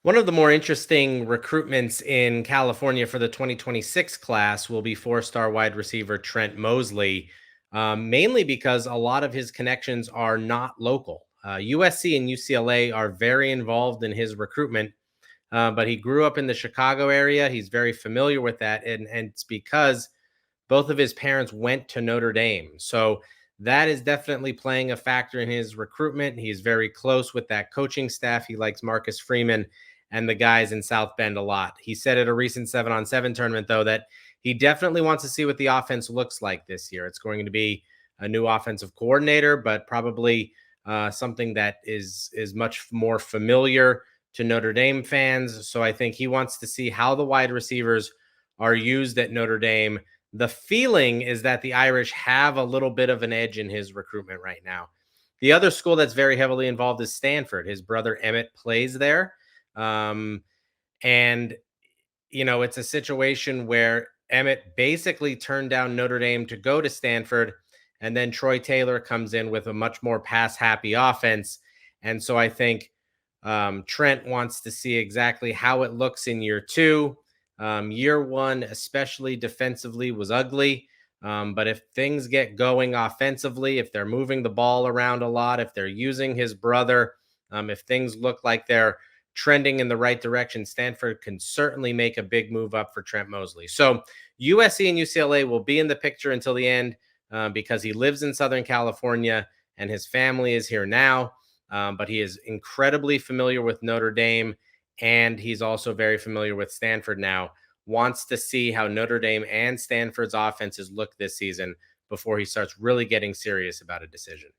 One of the more interesting recruitments in California for the 2026 class will be four-star wide receiver Trent Mosley, mainly because a lot of his connections are not local. USC and UCLA are very involved in his recruitment, but he grew up in the Chicago area. He's very familiar with that, and it's because both of his parents went to Notre Dame. So that is definitely playing a factor in his recruitment. He's very close with that coaching staff. He likes Marcus Freeman and the guys in South Bend a lot. He said at a recent 7-on-7 tournament, though, that he definitely wants to see what the offense looks like this year. It's going to be a new offensive coordinator, but probably something that is much more familiar to Notre Dame fans. So I think he wants to see how the wide receivers are used at Notre Dame. The feeling is that the Irish have a little bit of an edge in his recruitment right now. The other school that's very heavily involved is Stanford. His brother Emmett plays there. Um, and, it's a situation where Emmett basically turned down Notre Dame to go to Stanford. And then Troy Taylor comes in with a much more pass happy offense. And so I think Trent wants to see exactly how it looks in year two. Year one, especially defensively, was ugly. But if things get going offensively, if they're moving the ball around a lot, if they're using his brother, if things look like they're trending in the right direction, Stanford can certainly make a big move up for Trent Mosley. So USC and UCLA will be in the picture until the end because he lives in Southern California and his family is here now. But he is incredibly familiar with Notre Dame, and he's also very familiar with Stanford now. Wants to see how Notre Dame and Stanford's offenses look this season before he starts really getting serious about a decision.